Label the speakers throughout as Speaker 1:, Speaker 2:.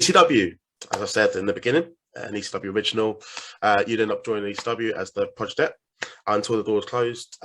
Speaker 1: ECW, as I said in the beginning, an ECW original. You'd end up joining ECW as the project until the doors closed,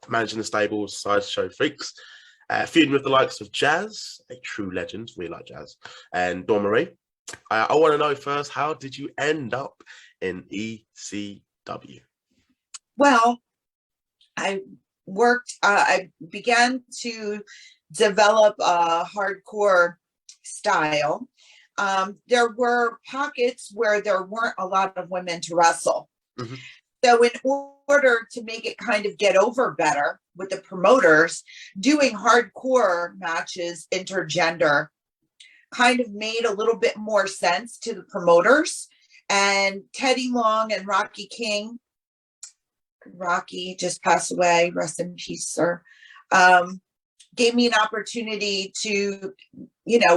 Speaker 1: managing the stables, sideshow freaks, feuding with the likes of Jazz, a true legend, really like Jazz, and Dawn Marie. I want to know first, how did you end up in ECW?
Speaker 2: Well, I began to develop a hardcore style. There were pockets where there weren't a lot of women to wrestle. Mm-hmm. So in order to make it kind of get over better with the promoters, doing hardcore matches intergender kind of made a little bit more sense to the promoters. And Teddy Long and Rocky King, Rocky just passed away, rest in peace, sir, gave me an opportunity to,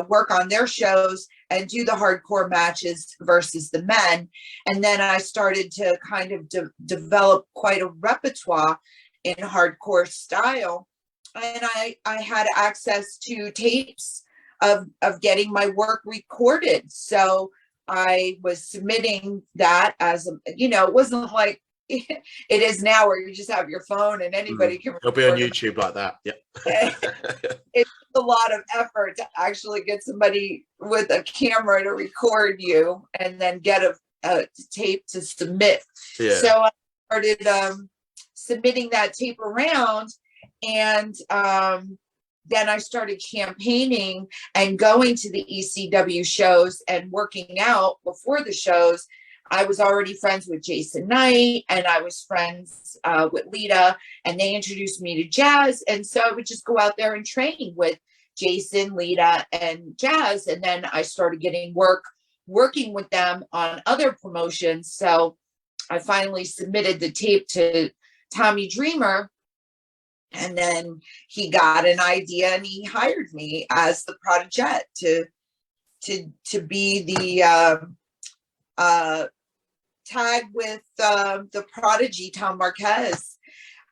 Speaker 2: work on their shows and do the hardcore matches versus the men. And then I started to kind of develop quite a repertoire in hardcore style. And I had access to tapes of getting my work recorded. So I was submitting that as it wasn't like it is now where you just have your phone and anybody can.
Speaker 1: It'll be on YouTube like that. Yeah.
Speaker 2: It's a lot of effort to actually get somebody with a camera to record you and then get a tape to submit. Yeah. So I started submitting that tape around, and then I started campaigning and going to the ECW shows and working out before the shows. I was already friends with Jason Knight, and I was friends with Lita, and they introduced me to Jazz. And so I would just go out there and train with Jason, Lita, and Jazz. And then I started getting working with them on other promotions. So I finally submitted the tape to Tommy Dreamer, and then he got an idea and he hired me as the Prodigy to be the tag with the Prodigy, Tom Marquez.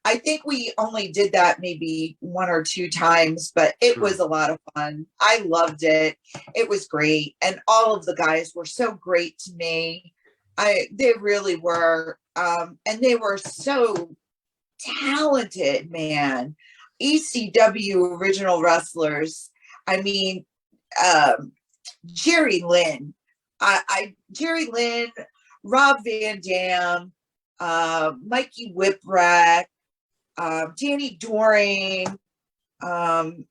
Speaker 2: I think we only did that maybe one or two times, but it was a lot of fun. I loved it. It was great. And all of the guys were so great to me. They really were. And they were so talented, man. ECW original wrestlers. I mean, Jerry Lynn. Jerry Lynn, Rob Van Dam, Mikey Whipwreck, Danny Doring, the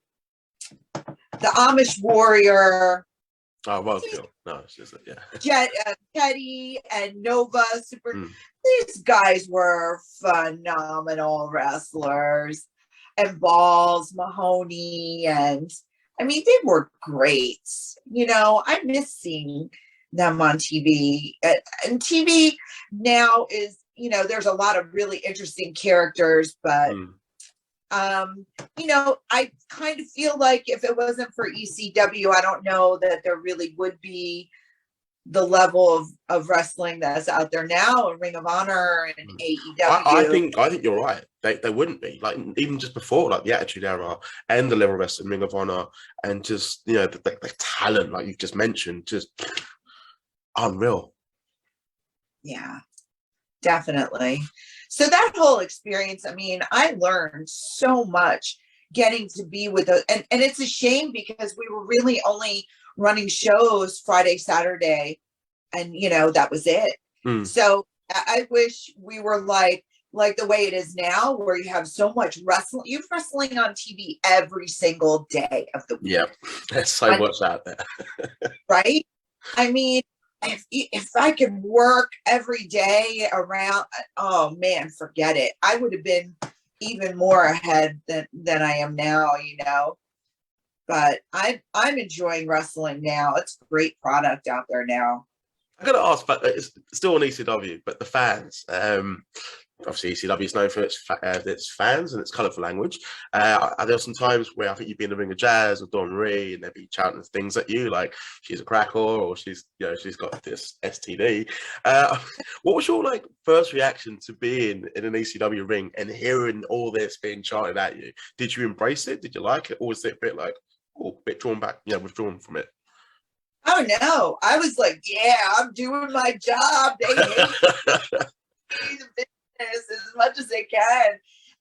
Speaker 2: Amish Warrior.
Speaker 1: Oh, well, no, it's just
Speaker 2: Teddy and Nova. These guys were phenomenal wrestlers. And Balls, Mahoney, and I mean, they were great. I miss seeing them on TV. And TV now is, there's a lot of really interesting characters, but I kind of feel like if it wasn't for ECW, I don't know that there really would be the level of wrestling that's out there now in Ring of Honor and AEW.
Speaker 1: I think you're right. They wouldn't be, like, even just before, like the Attitude Era and the level wrestling, Ring of Honor, and just the talent, like you've just mentioned, just unreal.
Speaker 2: Yeah, definitely. So that whole experience, I mean, I learned so much getting to be with and it's a shame because we were really only running shows Friday, Saturday, and that was it. So I wish we were like the way it is now, where you have so much wrestling. You're wrestling on TV every single day of the week.
Speaker 1: Yeah, there's so much out there.
Speaker 2: Right? I mean, if I could work every day around, oh man, forget it. I would have been even more ahead than I am now, But I'm enjoying wrestling now. It's a great product out there now.
Speaker 1: I got to ask, but it's still on ECW, but the fans. Obviously, ECW is known for its fans and its colourful language. There are some times where I think you'd be in the Ring of Jazz with Dawn Marie, and they'd be shouting things at you like she's a cracker or she's got this STD. What was your first reaction to being in an ECW ring and hearing all this being chanted at you? Did you embrace it? Did you like it, or was it a bit like, a bit drawn back, withdrawn from it?
Speaker 2: Oh no, I was like, yeah, I'm doing my job. They hate the business as much as they can.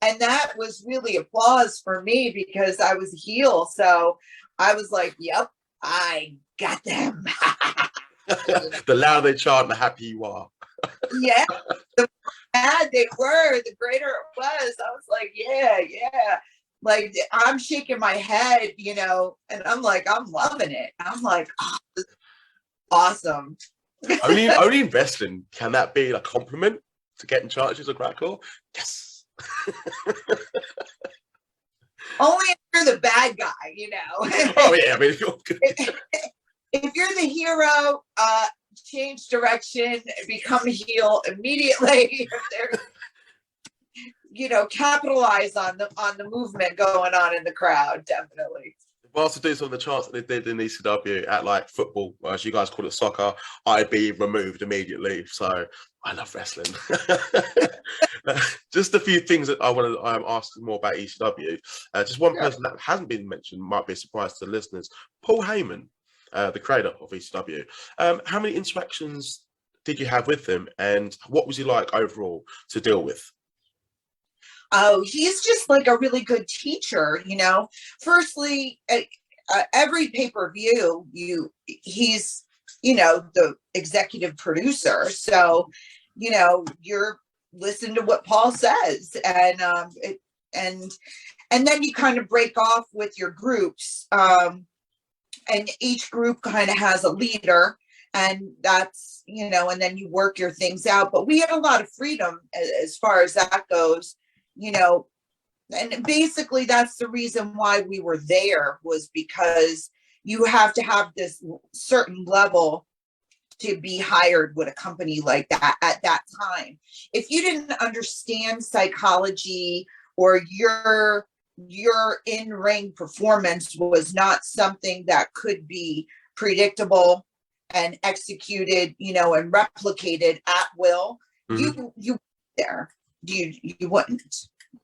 Speaker 2: And that was really applause for me because I was a heel. So I was like, yep, I got them.
Speaker 1: The louder they chant, the happier you are.
Speaker 2: Yeah. The bad they were, the greater it was. I was like, yeah, yeah. Like I'm shaking my head, and I'm like, I'm loving it. I'm like, oh, this is awesome.
Speaker 1: Only in wrestling can that be a compliment to getting charges of crowd call. Yes.
Speaker 2: Only if you're the bad guy,
Speaker 1: Oh yeah, I mean, if you're good.
Speaker 2: If you're the hero, change direction, become a heel immediately. Capitalize on the movement going on in the crowd. Definitely.
Speaker 1: If I was to do some of the chants that they did in ECW at like football, or as you guys call it, soccer, I'd be removed immediately. So I love wrestling. Just a few things that I want to ask more about ECW. Just one person that hasn't been mentioned, might be a surprise to the listeners. Paul Heyman, the creator of ECW. How many interactions did you have with him, and what was he like overall to deal with?
Speaker 2: Oh, he's just like a really good teacher, Firstly, every pay-per-view, he's, the executive producer. So, you're listening to what Paul says, and and then you kind of break off with your groups, and each group kind of has a leader, and that's, and then you work your things out. But we had a lot of freedom as far as that goes. And basically that's the reason why we were there, was because you have to have this certain level to be hired with a company like that at that time. If you didn't understand psychology, or your in-ring performance was not something that could be predictable and executed, and replicated at will, you there. You wouldn't.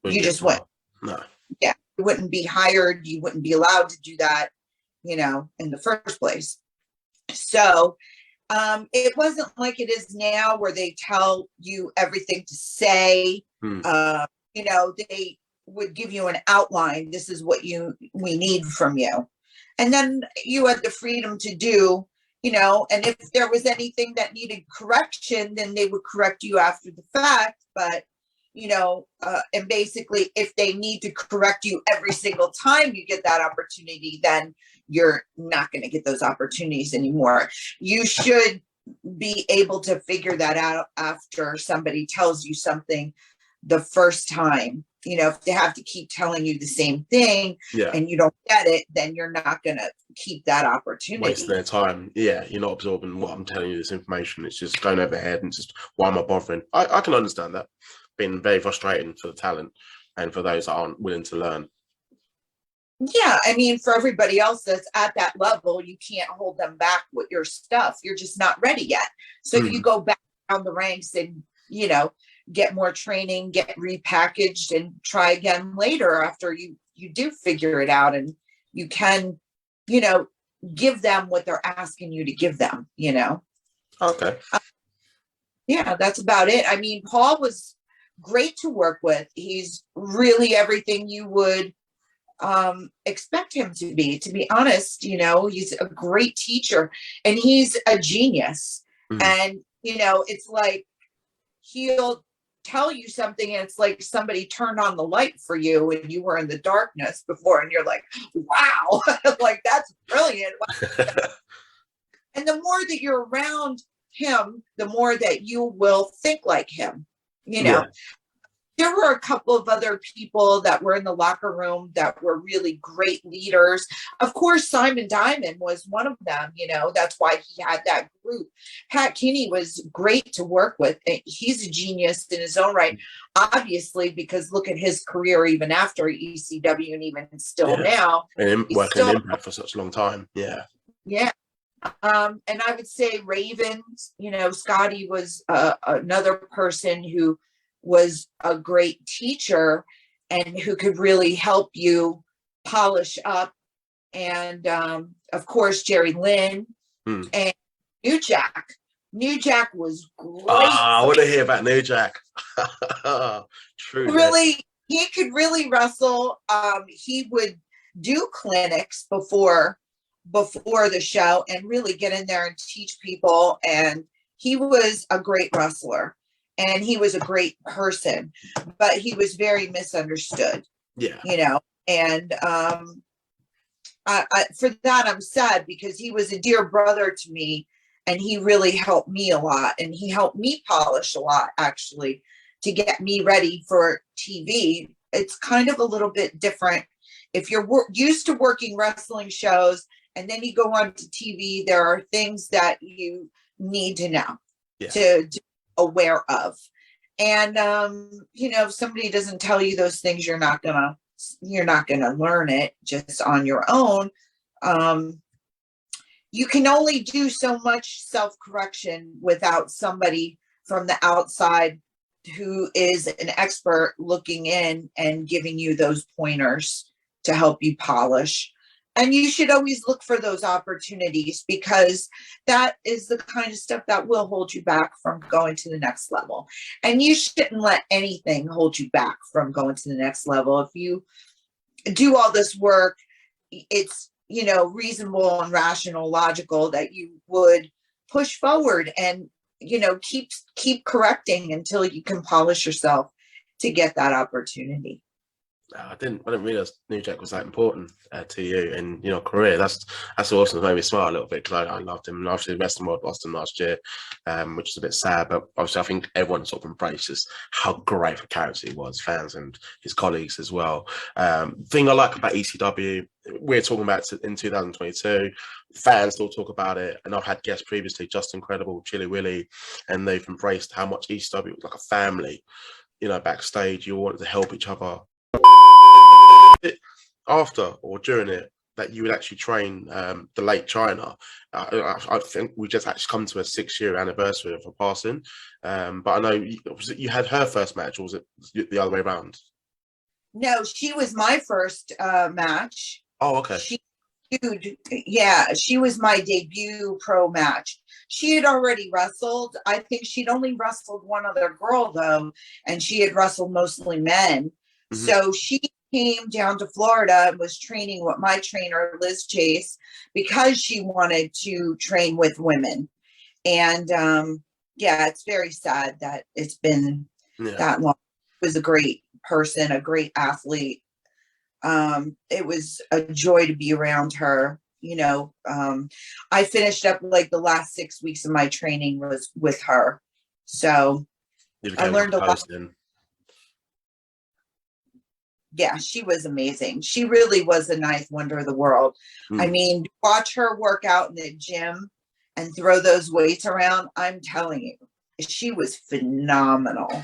Speaker 2: You just wouldn't.
Speaker 1: No.
Speaker 2: Yeah, you wouldn't be hired. You wouldn't be allowed to do that, in the first place. So it wasn't like it is now, where they tell you everything to say. They would give you an outline. This is what we need from you. And then you had the freedom to do, and if there was anything that needed correction, then they would correct you after the fact. But and basically, if they need to correct you every single time you get that opportunity, then you're not going to get those opportunities anymore. You should be able to figure that out after somebody tells you something the first time. If they have to keep telling you the same thing, and you don't get it, then you're not going to keep that opportunity.
Speaker 1: Waste their time. Yeah, you're not absorbing what I'm telling you, this information. It's just going over head, and just, why am I bothering? I can understand that. Been very frustrating for the talent and for those that aren't willing to learn.
Speaker 2: Yeah, I mean, for everybody else that's at that level, you can't hold them back with your stuff. You're just not ready yet. So you go back down the ranks and, get more training, get repackaged, and try again later after you do figure it out, and you can, give them what they're asking you to give them,
Speaker 1: Okay.
Speaker 2: Yeah, that's about it. I mean, Paul was great to work with. He's really everything you would expect him to be honest. He's a great teacher, and he's a genius. And it's like he'll tell you something, and it's like somebody turned on the light for you and you were in the darkness before, and you're like, wow, like that's brilliant. And the more that you're around him, the more that you will think like him. There were a couple of other people that were in the locker room that were really great leaders. Of course, Simon Diamond was one of them. That's why he had that group. Pat Kinney was great to work with. He's a genius in his own right, obviously, because look at his career even after ECW, and even still now.
Speaker 1: And working in Impact for such a long time. Yeah.
Speaker 2: Yeah. And I would say Ravens, Scotty was another person who was a great teacher and who could really help you polish up. And of course, Jerry Lynn, And New Jack was great.
Speaker 1: I want to hear about New Jack. True.
Speaker 2: Really, he could really wrestle. He would do clinics before the show and really get in there and teach people. And he was a great wrestler and he was a great person, but he was very misunderstood.
Speaker 1: Yeah.
Speaker 2: You know, and for that, I'm sad because he was a dear brother to me and he really helped me a lot. And he helped me polish a lot, actually, to get me ready for TV. It's kind of a little bit different. If you're used to working wrestling shows and then you go on to TV, there are things that you need to know, to be aware of. And, you know, if somebody doesn't tell you those things, you're not gonna learn it just on your own. You can only do so much self-correction without somebody from the outside who is an expert looking in and giving you those pointers to help you polish. And you should always look for those opportunities because that is the kind of stuff that will hold you back from going to the next level. And you shouldn't let anything hold you back from going to the next level. If you do all this work, it's, you know, reasonable and rational, logical that you would push forward and, you know, keep correcting until you can polish yourself to get that opportunity.
Speaker 1: I didn't realize New Jack was that important to you in your career. That's awesome. It made me smile a little bit because I loved him. And obviously, Western World Boston last year, which is a bit sad. But obviously, I think everyone sort of embraces how great of a character he was, fans and his colleagues as well. Thing I like about ECW, we're talking about it in 2022. Fans still talk about it, and I've had guests previously, Just Incredible, Chili Willy, and they've embraced how much ECW was like a family. You know, backstage, you wanted to help each other. After or during it that you would actually train the late Chyna. I think we just actually come to a 6-year anniversary of her passing, but I know you had her first match, or was it the other way around?
Speaker 2: No, she was my first match.
Speaker 1: Oh, okay.
Speaker 2: She was my debut pro match. She had already wrestled. I think she'd only wrestled one other girl though, and she had wrestled mostly men. So she came down to Florida and was training with my trainer, Liz Chase, because she wanted to train with women. And it's very sad that it's been that long. She was a great person, a great athlete. It was a joy to be around her. You know, I finished up like the last 6 weeks of my training was with her. So I learned a lot. Yeah, she was amazing. She really was a ninth wonder of the world. I mean, watch her work out in the gym and throw those weights around. I'm telling you, she was phenomenal.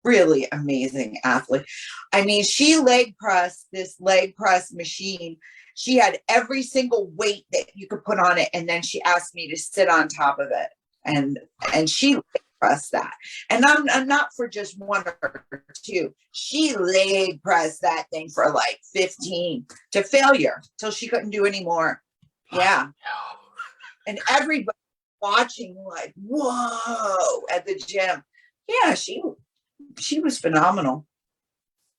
Speaker 2: Really amazing athlete. I mean, she leg pressed this leg press machine. She had every single weight that you could put on it. And then she asked me to sit on top of it. And she leg pressed that. And I'm not for just one or two. She leg pressed that thing for like 15 to failure till she couldn't do anymore. Yeah. And everybody watching like, whoa, at the gym. Yeah, she was phenomenal.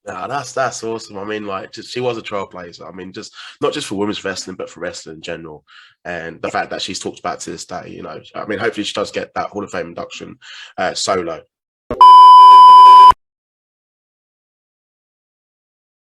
Speaker 1: No, that's awesome. I mean, like, she was a trailblazer. I mean, just not just for women's wrestling, but for wrestling in general. And the fact that she's talked about to this day, you know, I mean, hopefully she does get that Hall of Fame induction solo